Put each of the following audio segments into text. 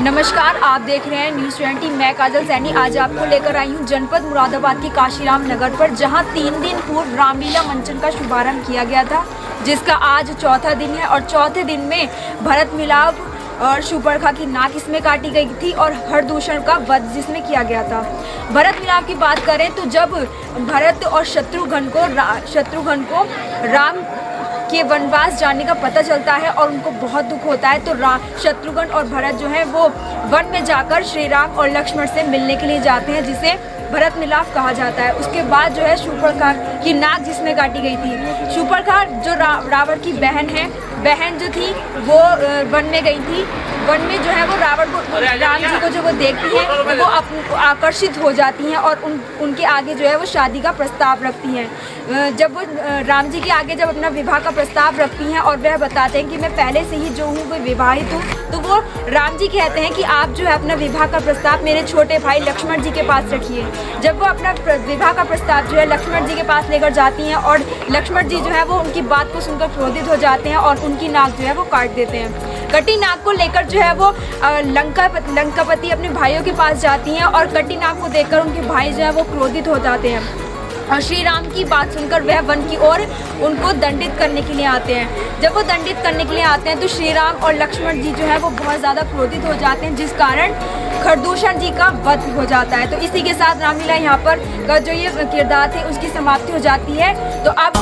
नमस्कार, आप देख रहे हैं न्यूज़ 20। मैं काजल सैनी आज आपको लेकर आई हूं जनपद मुरादाबाद के काशीराम नगर पर, जहां 3 दिन पूर्व रामलीला मंचन का शुभारंभ किया गया था, जिसका आज चौथा दिन है। और चौथे दिन में भरत मिलाप और शूर्पणखा की नाक इसमें काटी गई थी और हरदूषण का वध जिसमें किया गया था। भरत मिलाप की बात करें तो जब भरत और शत्रुघ्न को राम के वनवास जाने का पता चलता है और उनको बहुत दुख होता है, तो शत्रुघ्न और भरत जो है वो वन में जाकर श्री राम और लक्ष्मण से मिलने के लिए जाते हैं, जिसे भरत मिलाप कहा जाता है। उसके बाद जो है शूर्पणखा की नाक जिसमें काटी गई थी। शूर्पणखा जो रावण की बहन जो थी वो वन में गई थी। वन में जो है वो राम जी को जो वो देखती हैं वो आकर्षित हो जाती हैं और उनके आगे जो है वो शादी का प्रस्ताव रखती हैं। जब वो राम जी के आगे जब अपना विवाह का प्रस्ताव रखती हैं और वह बताते हैं कि मैं पहले से ही जो हूँ वो विवाहित हूँ, तो वो राम जी कहते हैं कि आप जो है अपना विवाह का प्रस्ताव मेरे छोटे भाई लक्ष्मण जी के पास रखिए। जब वो अपना विवाह का प्रस्ताव जो है लक्ष्मण जी के पास लेकर जाती हैं और लक्ष्मण जी जो है वो उनकी बात को सुनकर क्रोधित हो जाते हैं और उनकी नाक जो है वो काट देते हैं। कटी नाक को लेकर जो है वो लंकापति अपने भाइयों के पास जाती हैं और कटी नाक को देखकर उनके भाई जो है वो क्रोधित हो जाते हैं और श्री राम की बात सुनकर वह वन की ओर उनको दंडित करने के लिए आते हैं। जब वो दंडित करने के लिए आते हैं तो श्री राम और लक्ष्मण जी जो है वो बहुत ज़्यादा क्रोधित हो जाते हैं, जिस कारण हरदूषण जी का वध हो जाता है। तो इसी के साथ रामलीला यहाँ पर का जो ये किरदार थे उसकी समाप्ति हो जाती है। तो अब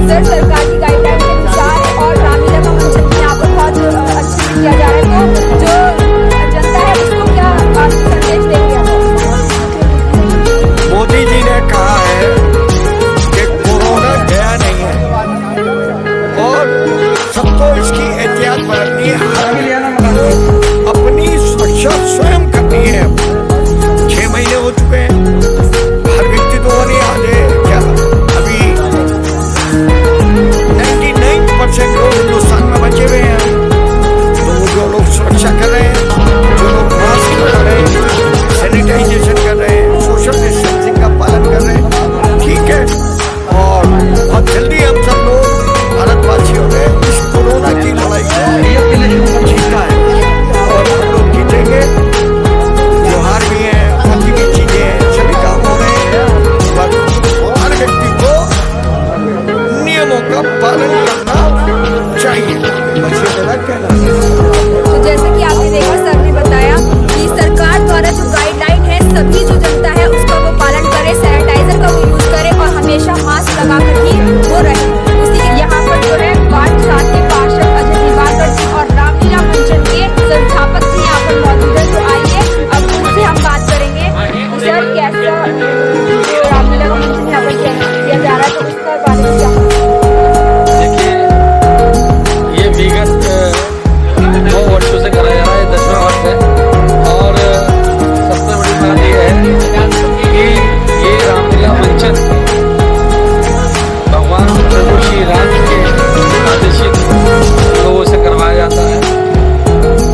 सर, सरकार की गाइडलाइन के अनुसार और रामलीला का मंचन भी यहाँ पर बहुत अच्छे से किया जा रहा है, तो जो जनता है उसको क्या संदेश देंगे आप? मोदी जी ने कहा है कि कोरोना गया नहीं है और सबको इसकी एहतियात बरतनी है, अपनी सुरक्षा स्वयं करनी है। 6 महीने हो चुके हैं, हर व्यक्ति तो नहीं आ जाए क्या? अभी 99% लोग हिंदुस्तान में बचे हुए हैं, तो जो लोग सुरक्षा कर रहे हैं, जो लोग मास्क लगा रहे हैं, सैनिटाइजेशन कर रहे हैं, सोशल डिस्टेंसिंग का पालन कर रहे हैं, ठीक है। और बहुत जल्दी हम सब लोग भारतवासियों ने इस कोरोना की लड़ाई को जीता है और हम लोग जीतेंगे। त्योहार भी है, बाकी भी चीजें हैं, सभी काम हो रहे हैं, पर हर व्यक्ति को नियमों का पालन करना चाहिए। बस ये मेरा कहना है। तो जैसे कि आपने देखा, सर ने बताया कि सरकार द्वारा जो गाइडलाइन है सभी जो जनता है उसका वो पालन करे, सैनिटाइजर का वो यूज करे और हमेशा मास्क लगाकर ही वो रहे। उसी के यहाँ पर जो है वार्ड 7 के पार्षद अजय दिवाकर जी और रामलीला मंचन के संस्थापक जी यहाँ पर मौजूद है, तो आइए अब उनसे हम बात करेंगे। सर, कैसा जो रामलीला का मंचन यहाँ पर किया जा रहा है, तो उसका बारे में क्या? देखिए, ये विगत 2 वर्षों से कराया जा रहा है, 10वां वर्ष है। और सबसे बड़ी बात यह है कि ये रामलीला मंचन भगवान प्रभु श्री राम के आदेशित लोगों से करवाया जाता है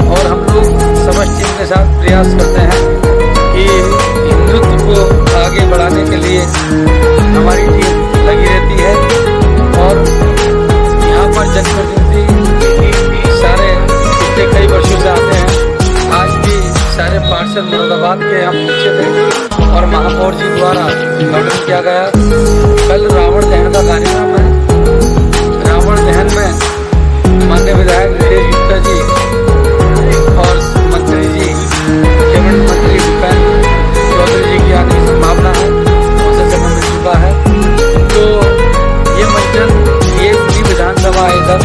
और हम लोग समस्त टीम के साथ प्रयास करते हैं कि हिंदुत्व को आगे बढ़ाने के लिए हमारी टीम लगी रहती है। और यहाँ पर जनप्रतिनिधि सारे पिछले कई वर्षों से आते हैं। आज भी सारे पार्षद मुरादाबाद के यहाँ पहुँचे थे और महापौर जी द्वारा उद्घाटन किया गया। कल रावण दहन का कार्यक्रम है। रावण दहन में माननीय विधायक नीलेश गुप्ता जी और मंत्री जी, कैबिनेट मंत्री भूपेंद्र चौधरी जी की आने की संभावना है, उनसे समय मिल चुका है। तो ये मंचन, ये पूरी विधानसभा इधर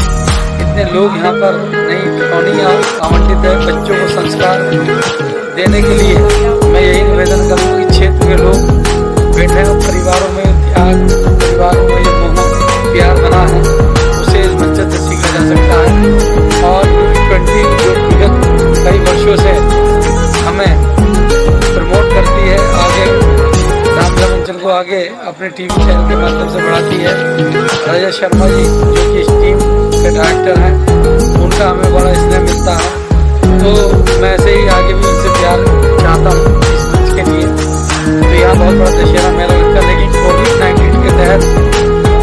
इतने लोग यहाँ पर नई कॉलोनियाँ आवंटित है बच्चों को संस्कार देने के लिए। मैं यही निवेदन करूँगा कि क्षेत्र के लोग बैठे हैं, परिवारों में त्याग, परिवारों में जो मोह प्यार बना है उसे इस मंचन से सीखा जा सकता है। और 20 जो विगत कई वर्षों से हमें प्रमोट करती है, आगे रामलीला मंचन को आगे अपने टीवी चैनल के माध्यम से बढ़ाती है। राजेश शर्मा जी जो कि इस टीम के डायरेक्टर हैं, उनका हमें बड़ा स्नेह मिलता है। तो मैं ऐसे ही आगे भी उनसे प्यार चाहता हूँ इस मंच के लिए। तो यहाँ बहुत बड़ा दशहरा मेला लगता है, लेकिन कोविड-19 के तहत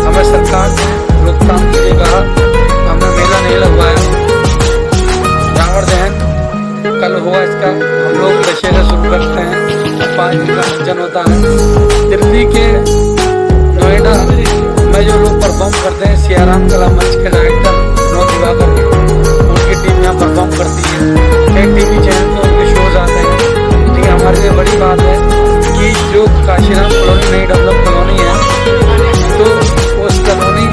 हमें सरकार ने रोकथाम के लिए कहा, हमने मेला नहीं लगवाया। रावण दहन कल हुआ, इसका हम लोग दशहरा शुरू करते हैं, 5 दिन का मंचन होता है। दिल्ली के नोएडा में जो लोग परफॉर्म करते हैं, सियाराम कला मंच के डायरेक्टर विनोद दिवाकर जी, उनकी टीम यहाँ परफॉर्म करती है। कई टीवी चैनल पर उनके शोज आते हैं। लेकिन हमारे लिए बड़ी बात है कि जो काशीराम कॉलोनी नई डेवलप कॉलोनी है, तो उस कॉलोनी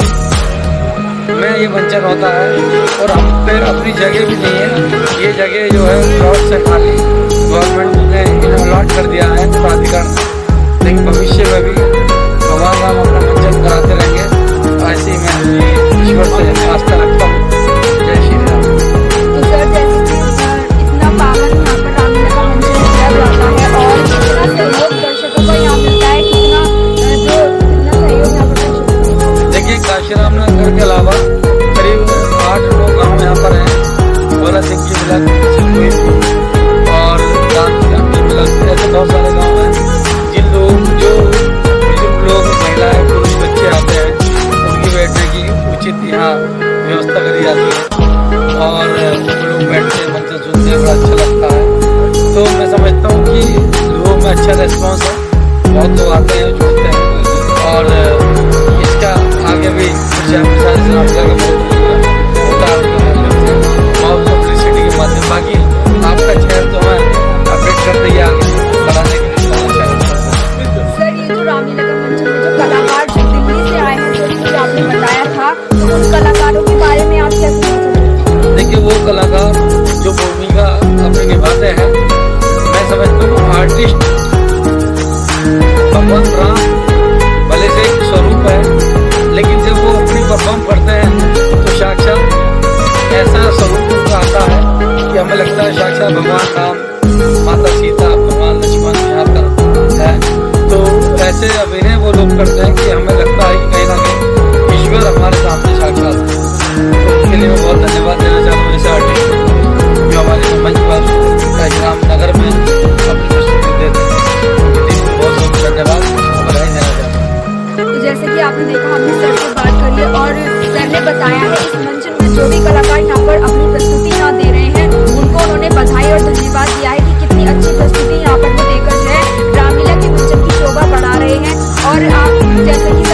में ये मंचन होता है और हम पे अपनी जगह भी नहीं है। ये जगह जो है प्लॉट से खाली गवर्नमेंट ने इन्हें अलॉट कर दिया है प्राधिकरण ने, लेकिन भविष्य में भी भगवान राम अपना मंचन कराते रहेंगे। ऐसे ही मैं ईश्वर से आस्था रखता हूँ। जय श्री राम। तो सर, जैसे कि इतना पावन यहाँ पर रामलीला का मंचन किया जाता है और कितना सहयोग दर्शकों को यहाँ मिलता है, कितना सहयोग यहाँ पर दर्शकों को। देखिए, काशीराम नगर के अलावा करीब 8-9 गाँव यहाँ पर हैं। भोला सिंह की मिलक, सिंह और राम की मिलक, ऐसे बहुत सारे गाँव हैं जिन लोग जो बुजुर्ग लोग, महिलाएं, पुरुष, बच्चे आते हैं, उनकी बैठने की उचित यहाँ व्यवस्था करी जाती है और वो लोग बैठते हैं, मंचन सुनते हैं, बड़ा अच्छा लगता है। तो मैं समझता हूँ कि लोगों में अच्छा रिस्पॉन्स है, बहुत लोग आते हैं, जुड़ते हैं और इसका आगे भी प्रचार प्रसार का होता है और पब्लिसिटी के माध्यम। बाकी आपका चैनल तो मैं अपडेट करते ही आगे बढ़ाने के लिए सर, ये जो रामलीला का मंचन में जो कलाकार जो दिल्ली से आए हैं, जैसे कि आपने बताया हमें लगता है साक्षात भगवान राम, माता सीता, भगवान लक्ष्मण यहाँ पर है। तो ऐसे अभिनय वो लोग करते हैं कि हमें लगता है कि कहीं ना कहीं ईश्वर हमारे सामने साक्षात है। तो उनके लिए मैं बहुत धन्यवाद देना चाहता हूँ ऐसे आर्टिस्ट जो हमारे मंच पर काशीराम नगर में अपनी प्रस्तुति देते हैं। बहुत बहुत धन्यवाद बधाई देना चाहता हूँ। तो जैसे कि आपने देखा, हमने सर से बात करी है और सर ने बताया है इस मंच में जो भी कलाकार यहाँ पर अपनी प्रस्तुति यहाँ दे रहे हैं उनको उन्होंने बधाई और धन्यवाद दिया है कि कितनी अच्छी प्रस्तुति यहाँ पर वो देकर जो है रामलीला के मंचन की शोभा बढ़ा रहे हैं। और आप जैसे कि